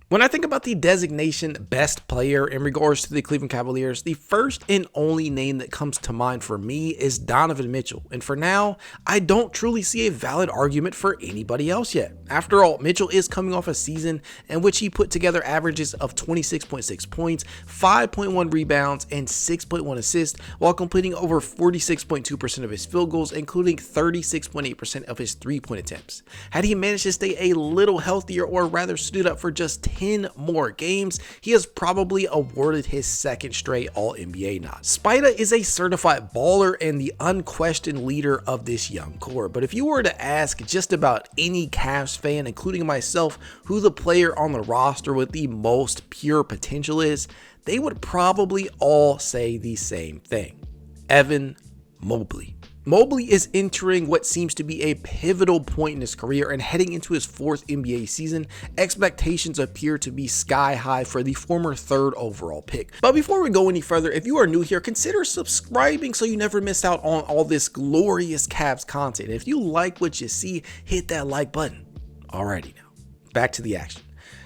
When I think about the designation best player in regards to the Cleveland Cavaliers, the first and only name that comes to mind for me is Donovan Mitchell. And for now, I don't truly see a valid argument for anybody else yet. After all, Mitchell is coming off a season in which he put together averages of 26.6 points, 5.1 rebounds, and 6.1 assists while completing over 46.2% of his field goals, including 36.8% of his three-point attempts. Had he managed to stay a little healthier, or rather stood up for just 10 more games, he has probably awarded his second straight All-NBA nod. Spida is a certified baller and the unquestioned leader of this young core, but if you were to ask just about any Cavs fan, including myself, who the player on the roster with the most pure potential is, they would probably all say the same thing: Evan Mobley. Mobley is entering what seems to be a pivotal point in his career, and heading into his fourth NBA season, expectations appear to be sky high for the former third overall pick. But before we go any further, if you are new here, consider subscribing so you never miss out on all this glorious Cavs content. If you like what you see, hit that like button. Alrighty, now back to the action.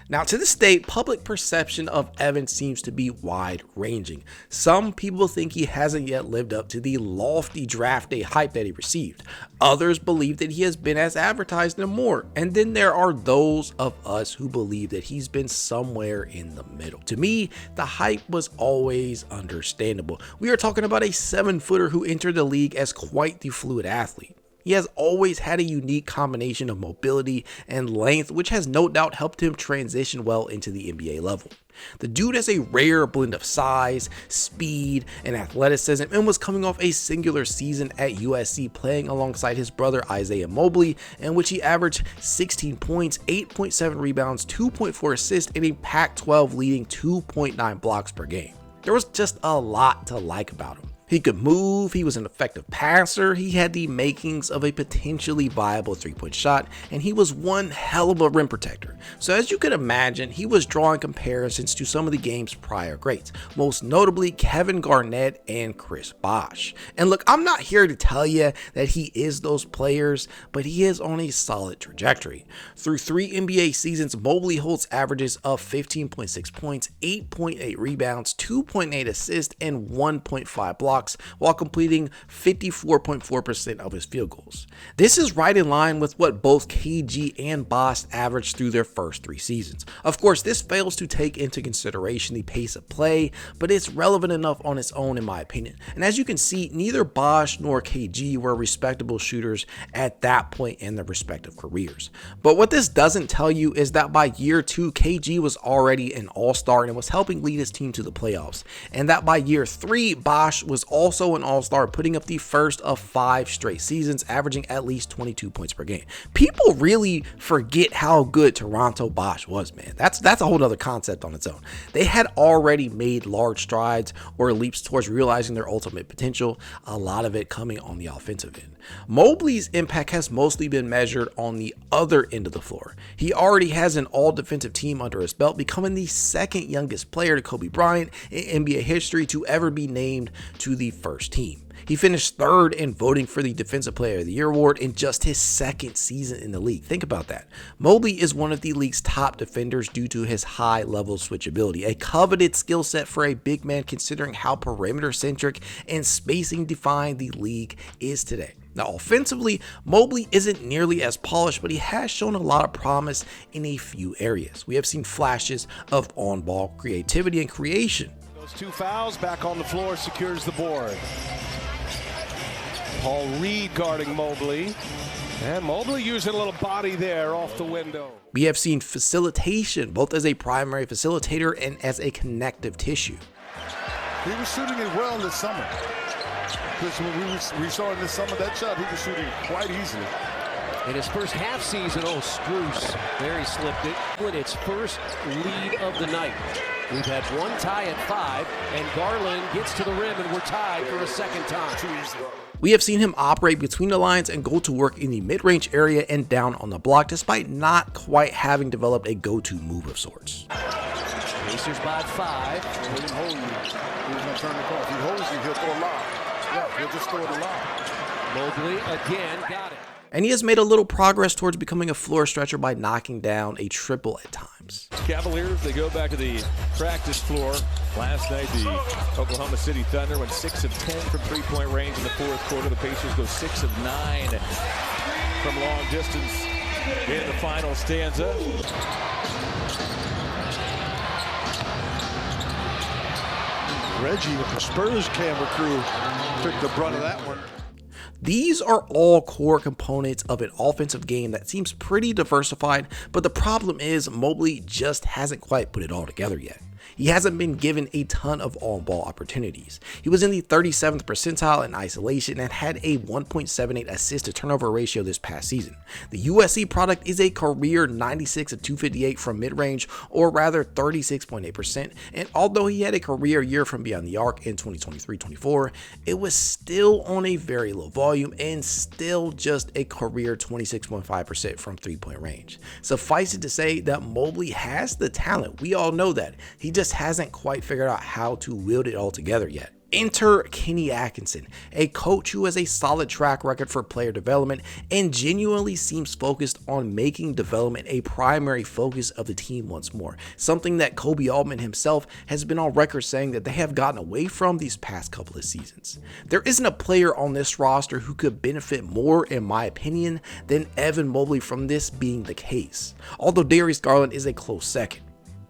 Now, to this day, public perception of Evan seems to be wide-ranging. Some people think he hasn't yet lived up to the lofty draft day hype that he received. Others believe that he has been as advertised and more. And then there are those of us who believe that he's been somewhere in the middle. To me, the hype was always understandable. We are talking about a 7-footer who entered the league as quite the fluid athlete. He has always had a unique combination of mobility and length, which has no doubt helped him transition well into the NBA level. The dude has a rare blend of size, speed, and athleticism, and was coming off a singular season at USC playing alongside his brother Isaiah Mobley, in which he averaged 16 points, 8.7 rebounds, 2.4 assists, and a Pac-12 leading 2.9 blocks per game. There was just a lot to like about him. He could move, he was an effective passer, he had the makings of a potentially viable three-point shot, and he was one hell of a rim protector. So as you could imagine, he was drawing comparisons to some of the game's prior greats, most notably Kevin Garnett and Chris Bosh. And look, I'm not here to tell you that he is those players, but he is on a solid trajectory. Through 3 NBA seasons, Mobley holds averages of 15.6 points, 8.8 rebounds, 2.8 assists, and 1.5 blocks, while completing 54.4% of his field goals. This is right in line with what both KG and Bosh averaged through their first 3 seasons. Of course, this fails to take into consideration the pace of play, but it's relevant enough on its own in my opinion. And as you can see, neither Bosh nor KG were respectable shooters at that point in their respective careers. But what this doesn't tell you is that by year 2, KG was already an all-star and was helping lead his team to the playoffs. And that by year 3, Bosh was also an all-star, putting up the first of 5 straight seasons, averaging at least 22 points per game. People really forget how good Toronto Bosh was, man. That's a whole other concept on its own. They had already made large strides or leaps towards realizing their ultimate potential, a lot of it coming on the offensive end. Mobley's impact has mostly been measured on the other end of the floor. He already has an all-defensive team under his belt, becoming the second youngest player to Kobe Bryant in NBA history to ever be named to the first team. He finished 3rd in voting for the Defensive Player of the Year award in just his 2nd season in the league. Think about that. Mobley is one of the league's top defenders due to his high level switchability, a coveted skill set for a big man considering how perimeter-centric and spacing-defined the league is today. Now, offensively, Mobley isn't nearly as polished, but he has shown a lot of promise in a few areas. We have seen flashes of on-ball creativity and creation. Those 2 fouls, back on the floor, secures the board. Paul Reed guarding Mobley. And Mobley using a little body there off the window. We have seen facilitation, both as a primary facilitator and as a connective tissue. He was shooting it well this summer. Because when we saw in this summer that shot, he was shooting quite easily. In his first half season, Strus, there he slipped it. With its first lead of the night. We've had one tie at 5, and Garland gets to the rim, and we're tied for a second time. We have seen him operate between the lines and go to work in the mid-range area and down on the block, despite not quite having developed a go-to move of sorts. Pacers by 5. He didn't hold you. He was going to turn the call. If he holds you, he'll throw a lob. Yeah, he'll just throw it a lob. Mobley again got it. And he has made a little progress towards becoming a floor stretcher by knocking down a triple at times. Cavaliers, they go back to the practice floor. Last night, the Oklahoma City Thunder went 6 of 10 from three-point range in the fourth quarter. The Pacers go 6 of 9 from long distance in the final stanza. Reggie with the Spurs camera crew took the brunt of that one. These are all core components of an offensive game that seems pretty diversified, but the problem is Mobley just hasn't quite put it all together yet. He hasn't been given a ton of on-ball opportunities. He was in the 37th percentile in isolation and had a 1.78 assist to turnover ratio this past season. The USC product is a career 96 of 258 from mid-range, or rather 36.8%, and although he had a career year from beyond the arc in 2023-24, it was still on a very low volume and still just a career 26.5% from three-point range. Suffice it to say that Mobley has the talent. We all know that. He just hasn't quite figured out how to wield it all together yet. Enter Kenny Atkinson, a coach who has a solid track record for player development and genuinely seems focused on making development a primary focus of the team once more, something that Kobe Altman himself has been on record saying that they have gotten away from these past couple of seasons. There isn't a player on this roster who could benefit more, in my opinion, than Evan Mobley from this being the case, although Darius Garland is a close second.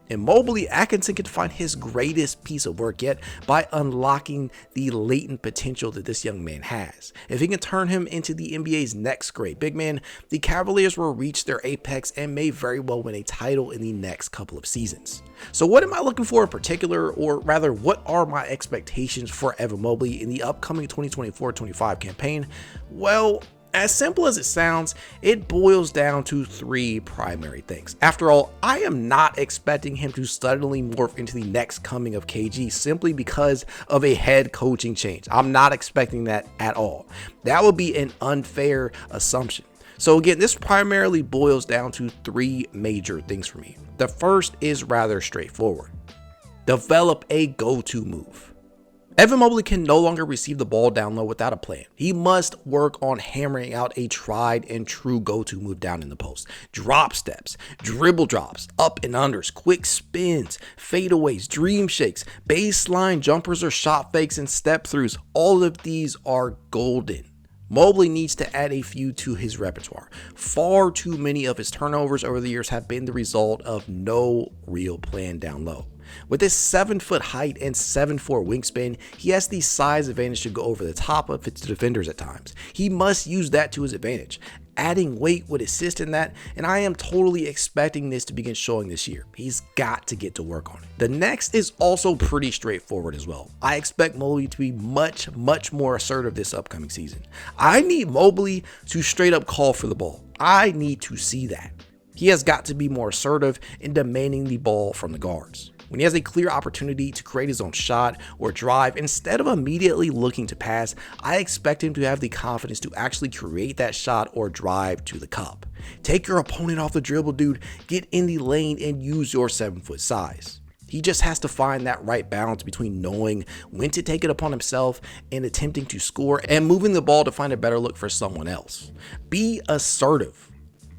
In Mobley, Atkinson can find his greatest piece of work yet by unlocking the latent potential that this young man has. If he can turn him into the NBA's next great big man, the Cavaliers will reach their apex and may very well win a title in the next couple of seasons. So what am I looking for in particular, or rather what are my expectations for Evan Mobley in the upcoming 2024-25 campaign? Well, as simple as it sounds, it boils down to three primary things. After all, I am not expecting him to suddenly morph into the next coming of KG simply because of a head coaching change. I'm not expecting that at all. That would be an unfair assumption. So again, this primarily boils down to three major things for me. The first is rather straightforward. Develop a go-to move. Evan Mobley can no longer receive the ball down low without a plan. He must work on hammering out a tried and true go-to move down in the post. Drop steps, dribble drops, up and unders, quick spins, fadeaways, dream shakes, baseline jumpers or shot fakes and step throughs. All of these are golden. Mobley needs to add a few to his repertoire. Far too many of his turnovers over the years have been the result of no real plan down low. With his 7-foot height and 7'4" wingspan, he has the size advantage to go over the top of his defenders at times. He must use that to his advantage. Adding weight would assist in that, and I am totally expecting this to begin showing this year. He's got to get to work on it. The next is also pretty straightforward as well. I expect Mobley to be much more assertive this upcoming season. I need Mobley to straight up call for the ball. I need to see that. He has got to be more assertive in demanding the ball from the guards. When he has a clear opportunity to create his own shot or drive, instead of immediately looking to pass, I expect him to have the confidence to actually create that shot or drive to the cup. Take your opponent off the dribble, dude. Get in the lane and use your 7-foot size. He just has to find that right balance between knowing when to take it upon himself and attempting to score and moving the ball to find a better look for someone else. Be assertive.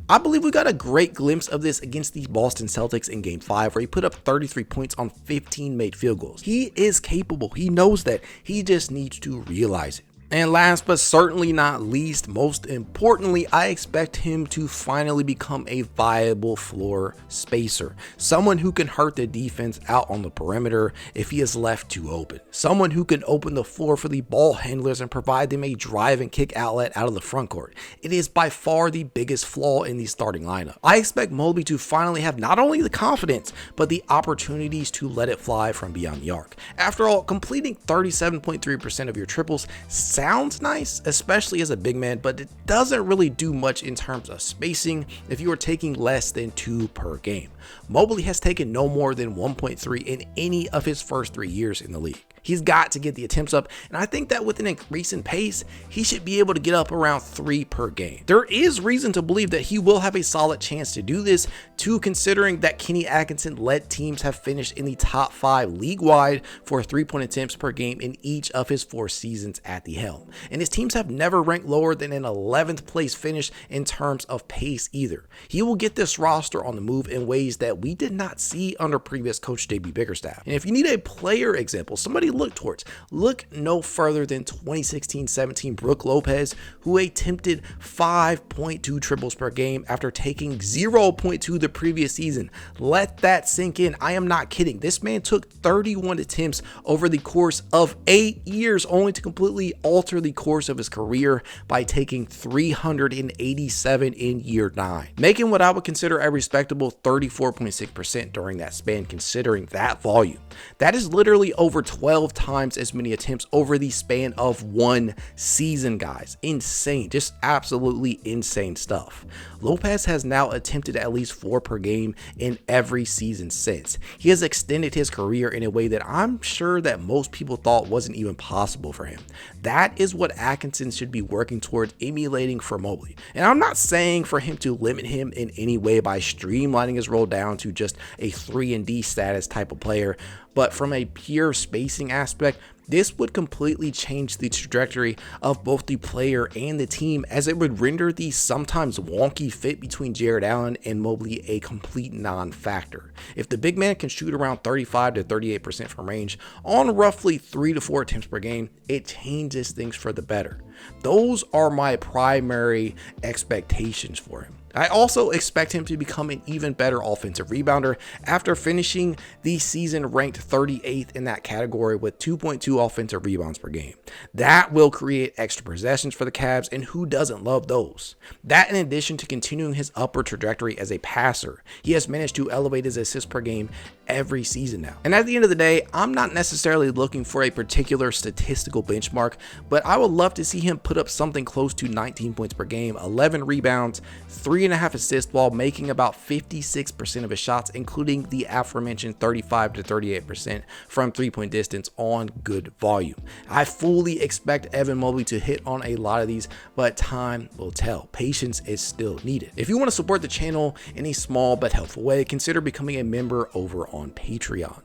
I believe we got a great glimpse of this against the Boston Celtics in Game 5, where he put up 33 points on 15 made field goals. He is capable. He knows that. He just needs to realize it. And last but certainly not least, most importantly, I expect him to finally become a viable floor spacer. Someone who can hurt the defense out on the perimeter if he is left too open. Someone who can open the floor for the ball handlers and provide them a drive and kick outlet out of the front court. It is by far the biggest flaw in the starting lineup. I expect Mobley to finally have not only the confidence, but the opportunities to let it fly from beyond the arc. After all, completing 37.3% of your triples sounds nice, especially as a big man, but it doesn't really do much in terms of spacing if you are taking less than 2 per game. Mobley has taken no more than 1.3 in any of his first 3 years in the league. He's got to get the attempts up, and I think that with an increase in pace, he should be able to get up around 3 per game. There is reason to believe that he will have a solid chance to do this, too, considering that Kenny Atkinson led teams have finished in the top 5 league-wide for 3-point attempts per game in each of his 4 seasons at the helm. And his teams have never ranked lower than an 11th place finish in terms of pace either. He will get this roster on the move in ways that we did not see under previous coach JB Bickerstaff. And if you need a player example, somebody to look towards, look no further than 2016-17 Brook Lopez, who attempted 5.2 triples per game after taking 0.2 the previous season. Let that sink in. I am not kidding. This man took 31 attempts over the course of 8 years, only to completely alter the course of his career by taking 387 in year 9, making what I would consider a respectable 34.6% during that span, considering that volume. That is literally over 12 times as many attempts over the span of 1 season, guys. Insane, just absolutely insane stuff. Lopez has now attempted at least 4 per game in every season since. He has extended his career in a way that I'm sure that most people thought wasn't even possible for him. That is what Atkinson should be working toward emulating for Mobley. And I'm not saying for him to limit him in any way by streamlining his role down to just a 3-and-D status type of player, but from a pure spacing aspect, this would completely change the trajectory of both the player and the team, as it would render the sometimes wonky fit between Jarrett Allen and Mobley a complete non-factor. If the big man can shoot around 35 to 38% from range on roughly 3 to 4 attempts per game, it changes things for the better. Those are my primary expectations for him. I also expect him to become an even better offensive rebounder after finishing the season ranked 38th in that category with 2.2 offensive rebounds per game. That will create extra possessions for the Cavs, and who doesn't love those? That, in addition to continuing his upward trajectory as a passer, he has managed to elevate his assists per game every season now. And at the end of the day, I'm not necessarily looking for a particular statistical benchmark, but I would love to see him put up something close to 19 points per game, 11 rebounds, 3.5 assists, while making about 56% of his shots, including the aforementioned 35 to 38% from 3-point distance on good volume. I fully expect Evan Mobley to hit on a lot of these, but time will tell. Patience is still needed. If you want to support the channel in a small but helpful way, consider becoming a member over on Patreon.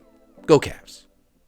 Go Cavs.